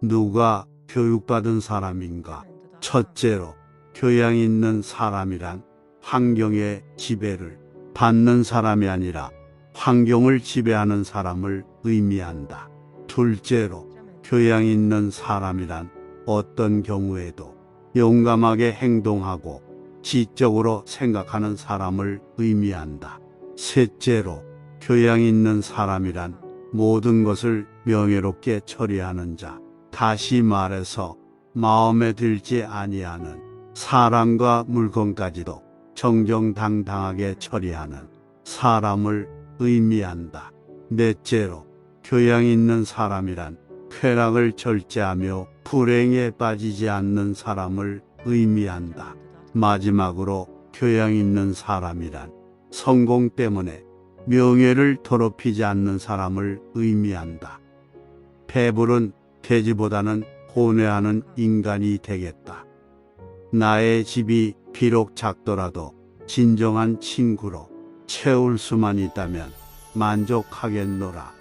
누가 교육받은 사람인가? 첫째로, 교양 있는 사람이란 환경의 지배를 받는 사람이 아니라 환경을 지배하는 사람을 의미한다. 둘째로, 교양 있는 사람이란 어떤 경우에도 용감하게 행동하고 지적으로 생각하는 사람을 의미한다. 셋째로, 교양 있는 사람이란 모든 것을 명예롭게 처리하는 자, 다시 말해서 마음에 들지 아니하는 사람과 물건까지도 정정당당하게 처리하는 사람을 의미한다. 넷째로, 교양 있는 사람이란 쾌락을 절제하며 불행에 빠지지 않는 사람을 의미한다. 마지막으로, 교양 있는 사람이란 성공 때문에 명예를 더럽히지 않는 사람을 의미한다. 배부른 돼지보다는 혼회하는 인간이 되겠다. 나의 집이 비록 작더라도 진정한 친구로 채울 수만 있다면 만족하겠노라.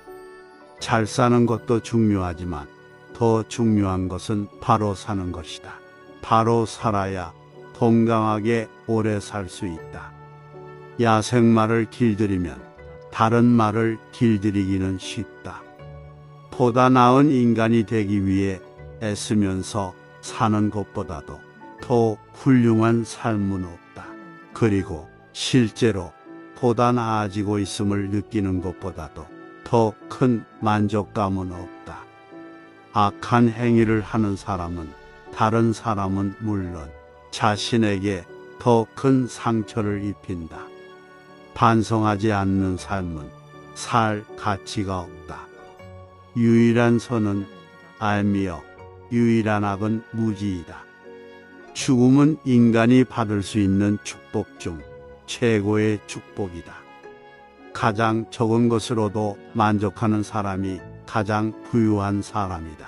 잘 사는 것도 중요하지만 더 중요한 것은 바로 사는 것이다. 바로 살아야 건강하게 오래 살 수 있다. 야생마를 길들이면 다른 말을 길들이기는 쉽다. 보다 나은 인간이 되기 위해 애쓰면서 사는 것보다도 더 훌륭한 삶은 없다. 그리고 실제로 보다 나아지고 있음을 느끼는 것보다도 더 큰 만족감은 없다. 악한 행위를 하는 사람은 다른 사람은 물론 자신에게 더 큰 상처를 입힌다. 반성하지 않는 삶은 살 가치가 없다. 유일한 선은 알미여 유일한 악은 무지이다. 죽음은 인간이 받을 수 있는 축복 중 최고의 축복이다. 가장 적은 것으로도 만족하는 사람이 가장 부유한 사람이다.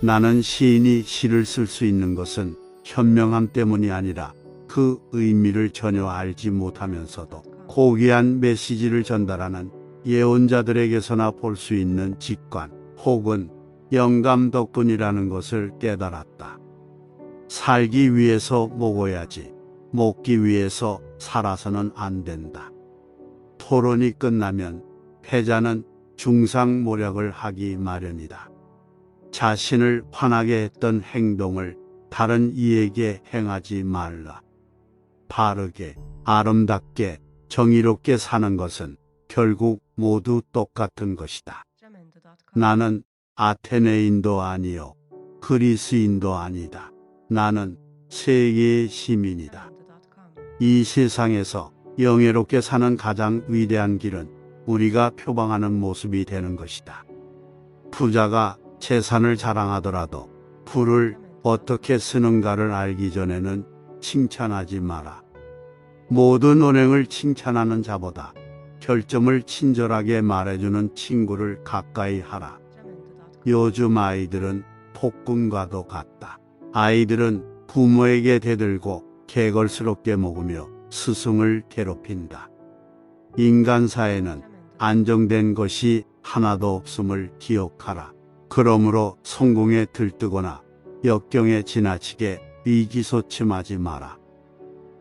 나는 시인이 시를 쓸 수 있는 것은 현명함 때문이 아니라 그 의미를 전혀 알지 못하면서도 고귀한 메시지를 전달하는 예언자들에게서나 볼 수 있는 직관 혹은 영감 덕분이라는 것을 깨달았다. 살기 위해서 먹어야지 먹기 위해서 살아서는 안 된다. 토론이 끝나면 패자는 중상모략을 하기 마련이다. 자신을 화나게 했던 행동을 다른 이에게 행하지 말라. 바르게, 아름답게, 정의롭게 사는 것은 결국 모두 똑같은 것이다. 나는 아테네인도 아니요 그리스인도 아니다. 나는 세계의 시민이다. 이 세상에서 영예롭게 사는 가장 위대한 길은 우리가 표방하는 모습이 되는 것이다. 부자가 재산을 자랑하더라도 부를 어떻게 쓰는가를 알기 전에는 칭찬하지 마라. 모든 언행을 칭찬하는 자보다 결점을 친절하게 말해주는 친구를 가까이 하라. 요즘 아이들은 폭군과도 같다. 아이들은 부모에게 대들고 개걸스럽게 먹으며 스승을 괴롭힌다. 인간사에는 안정된 것이 하나도 없음을 기억하라. 그러므로 성공에 들뜨거나 역경에 지나치게 의기소침하지 마라.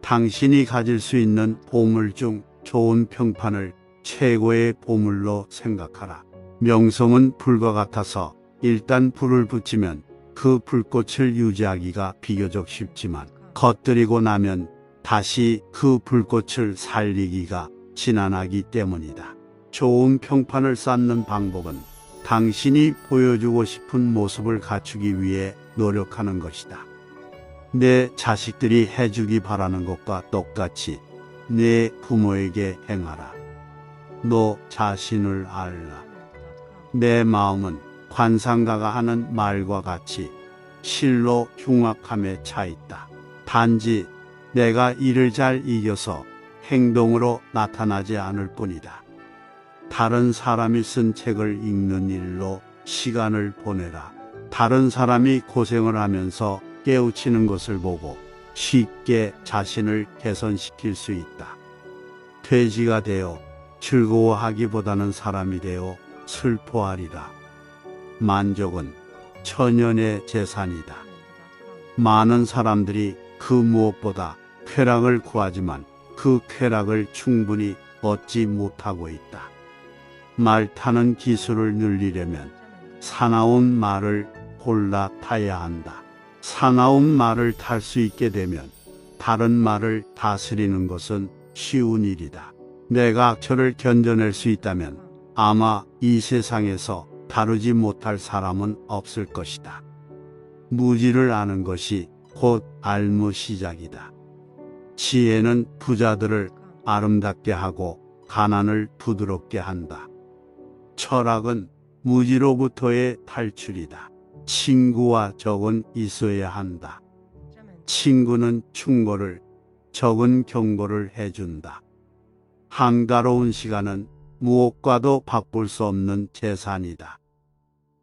당신이 가질 수 있는 보물 중 좋은 평판을 최고의 보물로 생각하라. 명성은 불과 같아서 일단 불을 붙이면 그 불꽃을 유지하기가 비교적 쉽지만 겉들이고 나면 다시 그 불꽃을 살리기가 지난하기 때문이다. 좋은 평판을 쌓는 방법은 당신이 보여주고 싶은 모습을 갖추기 위해 노력하는 것이다. 내 자식들이 해주기 바라는 것과 똑같이 내 부모에게 행하라. 너 자신을 알라. 내 마음은 관상가가 하는 말과 같이 실로 흉악함에 차 있다. 단지 내가 이를 잘 이겨서 행동으로 나타나지 않을 뿐이다. 다른 사람이 쓴 책을 읽는 일로 시간을 보내라. 다른 사람이 고생을 하면서 깨우치는 것을 보고 쉽게 자신을 개선시킬 수 있다. 돼지가 되어 즐거워하기보다는 사람이 되어 슬퍼하리라. 만족은 천연의 재산이다. 많은 사람들이 그 무엇보다 쾌락을 구하지만 그 쾌락을 충분히 얻지 못하고 있다. 말 타는 기술을 늘리려면 사나운 말을 골라 타야 한다. 사나운 말을 탈 수 있게 되면 다른 말을 다스리는 것은 쉬운 일이다. 내가 악처를 견뎌낼 수 있다면 아마 이 세상에서 다루지 못할 사람은 없을 것이다. 무지를 아는 것이 곧 알무 시작이다. 지혜는 부자들을 아름답게 하고 가난을 부드럽게 한다. 철학은 무지로부터의 탈출이다. 친구와 적은 있어야 한다. 친구는 충고를, 적은 경고를 해준다. 한가로운 시간은 무엇과도 바꿀 수 없는 재산이다.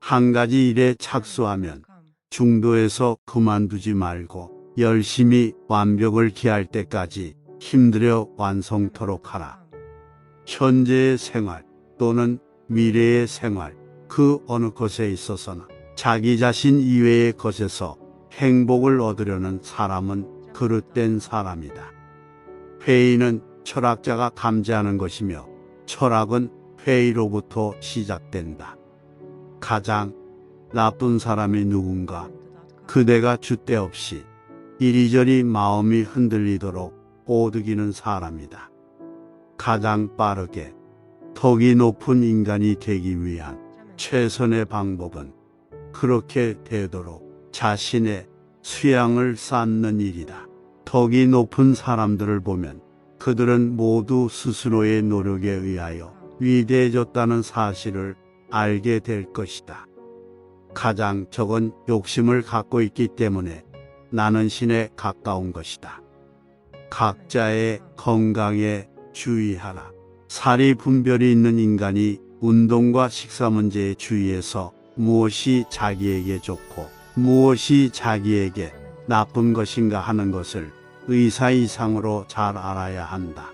한 가지 일에 착수하면 중도에서 그만두지 말고 열심히 완벽을 기할 때까지 힘들여 완성토록 하라. 현재의 생활 또는 미래의 생활 그 어느 것에 있어서나 자기 자신 이외의 것에서 행복을 얻으려는 사람은 그릇된 사람이다. 회의는 철학자가 감지하는 것이며 철학은 회의로부터 시작된다. 가장 나쁜 사람이 누군가? 그대가 줏대 없이 이리저리 마음이 흔들리도록 꼬드기는 사람이다. 가장 빠르게 덕이 높은 인간이 되기 위한 최선의 방법은 그렇게 되도록 자신의 수양을 쌓는 일이다. 덕이 높은 사람들을 보면 그들은 모두 스스로의 노력에 의하여 위대해졌다는 사실을 알게 될 것이다. 가장 적은 욕심을 갖고 있기 때문에 나는 신에 가까운 것이다. 각자의 건강에 주의하라. 살이 분별이 있는 인간이 운동과 식사 문제에 주의해서 무엇이 자기에게 좋고 무엇이 자기에게 나쁜 것인가 하는 것을 의사 이상으로 잘 알아야 한다.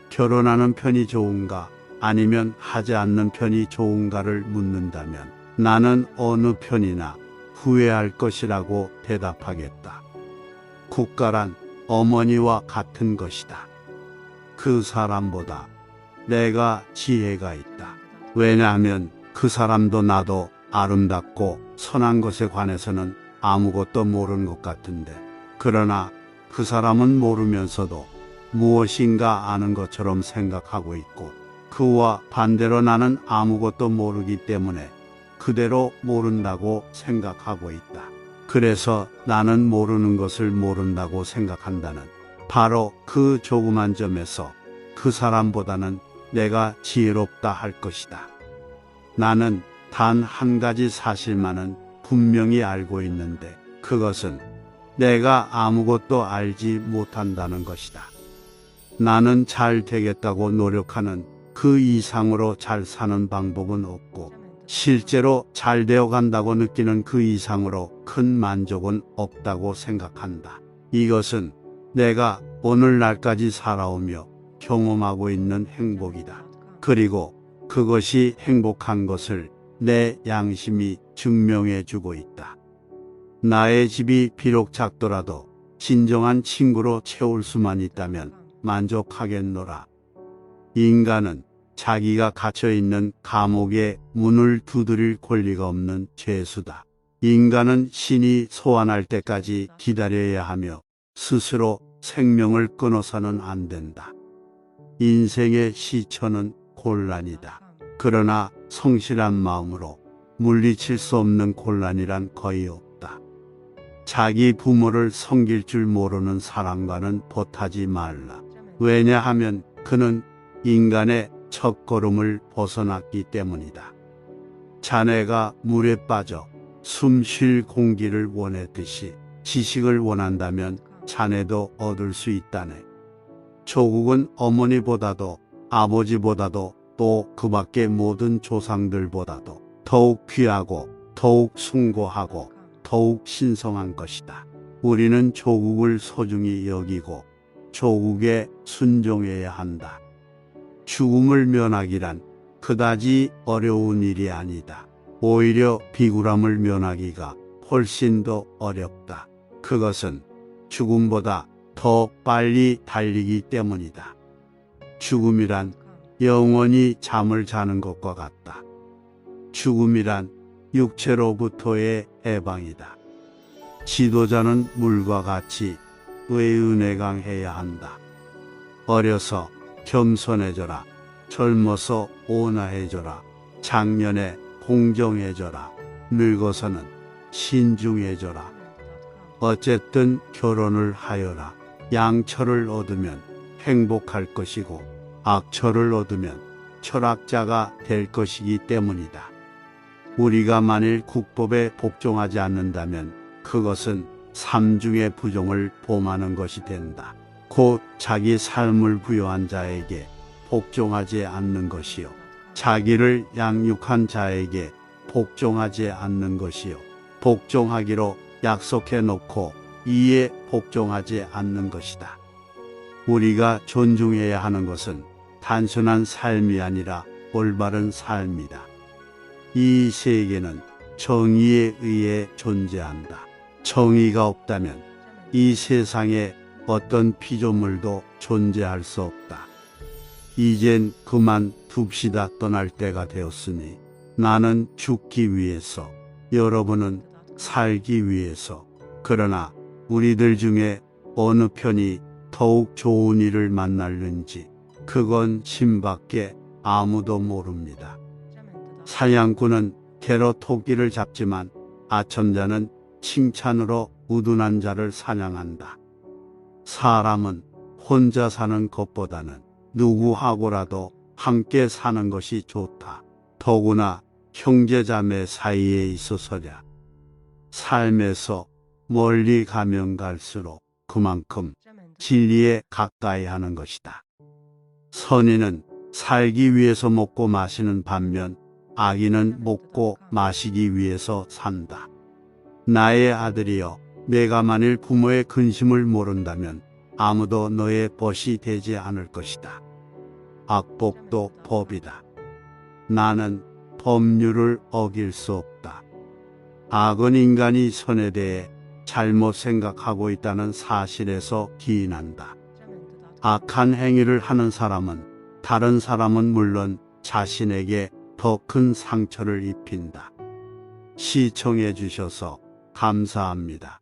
결혼하는 편이 좋은가 아니면 하지 않는 편이 좋은가를 묻는다면 나는 어느 편이나 후회할 것이라고 대답하겠다. 국가란 어머니와 같은 것이다. 그 사람보다 내가 지혜가 있다. 왜냐하면 그 사람도 나도 아름답고 선한 것에 관해서는 아무것도 모르는 것 같은데, 그러나 그 사람은 모르면서도 무엇인가 아는 것처럼 생각하고 있고, 그와 반대로 나는 아무것도 모르기 때문에 그대로 모른다고 생각하고 있다. 그래서 나는 모르는 것을 모른다고 생각한다는 바로 그 조그만 점에서 그 사람보다는 내가 지혜롭다 할 것이다. 나는 단 한 가지 사실만은 분명히 알고 있는데 그것은 내가 아무것도 알지 못한다는 것이다. 나는 잘 되겠다고 노력하는 그 이상으로 잘 사는 방법은 없고 실제로 잘 되어 간다고 느끼는 그 이상으로 큰 만족은 없다고 생각한다. 이것은 내가 오늘날까지 살아오며 경험하고 있는 행복이다. 그리고 그것이 행복한 것을 내 양심이 증명해 주고 있다. 나의 집이 비록 작더라도 진정한 친구로 채울 수만 있다면 만족하겠노라. 인간은 자기가 갇혀있는 감옥의 문을 두드릴 권리가 없는 죄수다. 인간은 신이 소환할 때까지 기다려야 하며 스스로 생명을 끊어서는 안 된다. 인생의 시초는 곤란이다. 그러나 성실한 마음으로 물리칠 수 없는 곤란이란 거의 없다. 자기 부모를 섬길 줄 모르는 사람과는 보타지 말라. 왜냐하면 그는 인간의 첫걸음을 벗어났기 때문이다. 자네가 물에 빠져 숨 쉴 공기를 원했듯이 지식을 원한다면 자네도 얻을 수 있다네. 조국은 어머니보다도 아버지보다도 또 그 밖의 모든 조상들보다도 더욱 귀하고 더욱 숭고하고 더욱 신성한 것이다. 우리는 조국을 소중히 여기고 조국에 순종해야 한다. 죽음을 면하기란 그다지 어려운 일이 아니다. 오히려 비굴함을 면하기가 훨씬 더 어렵다. 그것은 죽음보다 더 빨리 달리기 때문이다. 죽음이란 영원히 잠을 자는 것과 같다. 죽음이란 육체로부터의 해방이다. 지도자는 물과 같이 의은혜강해야 한다. 어려서 겸손해져라. 젊어서 온화해져라. 장년에 공정해져라. 늙어서는 신중해져라. 어쨌든 결혼을 하여라. 양처를 얻으면 행복할 것이고 악처를 얻으면 철학자가 될 것이기 때문이다. 우리가 만일 국법에 복종하지 않는다면 그것은 삼중의 부종을 범하는 것이 된다. 곧 자기 삶을 부여한 자에게 복종하지 않는 것이요, 자기를 양육한 자에게 복종하지 않는 것이요, 복종하기로 약속해 놓고 이에 복종하지 않는 것이다. 우리가 존중해야 하는 것은 단순한 삶이 아니라 올바른 삶이다. 이 세계는 정의에 의해 존재한다. 정의가 없다면 이 세상에 어떤 피조물도 존재할 수 없다. 이젠 그만 둡시다. 떠날 때가 되었으니 나는 죽기 위해서, 여러분은 살기 위해서. 그러나 우리들 중에 어느 편이 더욱 좋은 일을 만날는지 그건 신밖에 아무도 모릅니다. 사냥꾼은 개로 토끼를 잡지만 아첨자는 칭찬으로 우둔한 자를 사냥한다. 사람은 혼자 사는 것보다는 누구하고라도 함께 사는 것이 좋다. 더구나 형제자매 사이에 있어서야. 삶에서 멀리 가면 갈수록 그만큼 진리에 가까이 하는 것이다. 선인은 살기 위해서 먹고 마시는 반면 악인은 먹고 마시기 위해서 산다. 나의 아들이여, 내가 만일 부모의 근심을 모른다면 아무도 너의 벗이 되지 않을 것이다. 악법도 법이다. 나는 법률을 어길 수 없다. 악은 인간이 선에 대해 잘못 생각하고 있다는 사실에서 기인한다. 악한 행위를 하는 사람은 다른 사람은 물론 자신에게 더 큰 상처를 입힌다. 시청해 주셔서 감사합니다.